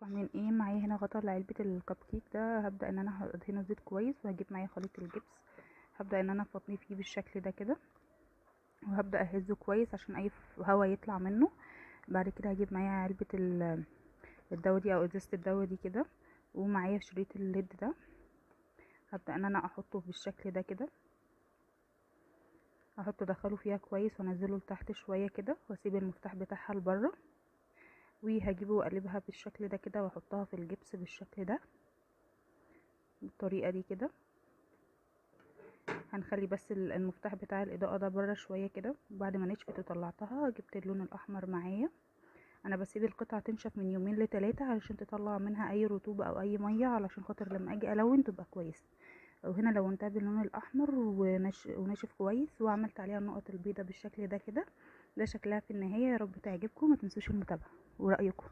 عاملين ايه؟ معايا هنا غطا لعلبة الكب كيك ده. هبدأ ان انا ادهنه زيت كويس، وهجيب معايا خليط الجبس. هبدأ ان انا افضيه فيه بالشكل ده كده، وهبدأ اهزه كويس عشان اي هوا يطلع منه. بعد كده هجيب معايا علبة الدوا دي او ازازة الدوا دي كده، ومعايا شريط الليد ده. هبدأ ان انا احطه بالشكل ده كده، احطه ادخله فيها كويس وانزله لتحت شوية كده، واسيب المفتاح بتاعها لبره. وهجيبه واقلبها بالشكل ده كده، واحطها في الجبس بالشكل ده بالطريقة دي كده. هنخلي بس المفتاح بتاع الاضاءة ده بره شوية كده. وبعد ما نشفت وطلعتها جبت اللون الاحمر معايا. انا بسيب القطعة تنشف من 2 ل3 علشان تطلع منها اي رطوبة او اي مية، علشان خاطر لما اجي الون تبقى كويسة. وهنا لونتها باللون الاحمر وناشف كويس، وعملت عليها النقط البيضة بالشكل ده كده. ده شكلها في النهاية. يا رب تعجبكم، ما تنسوش المتابعة ورأيكم.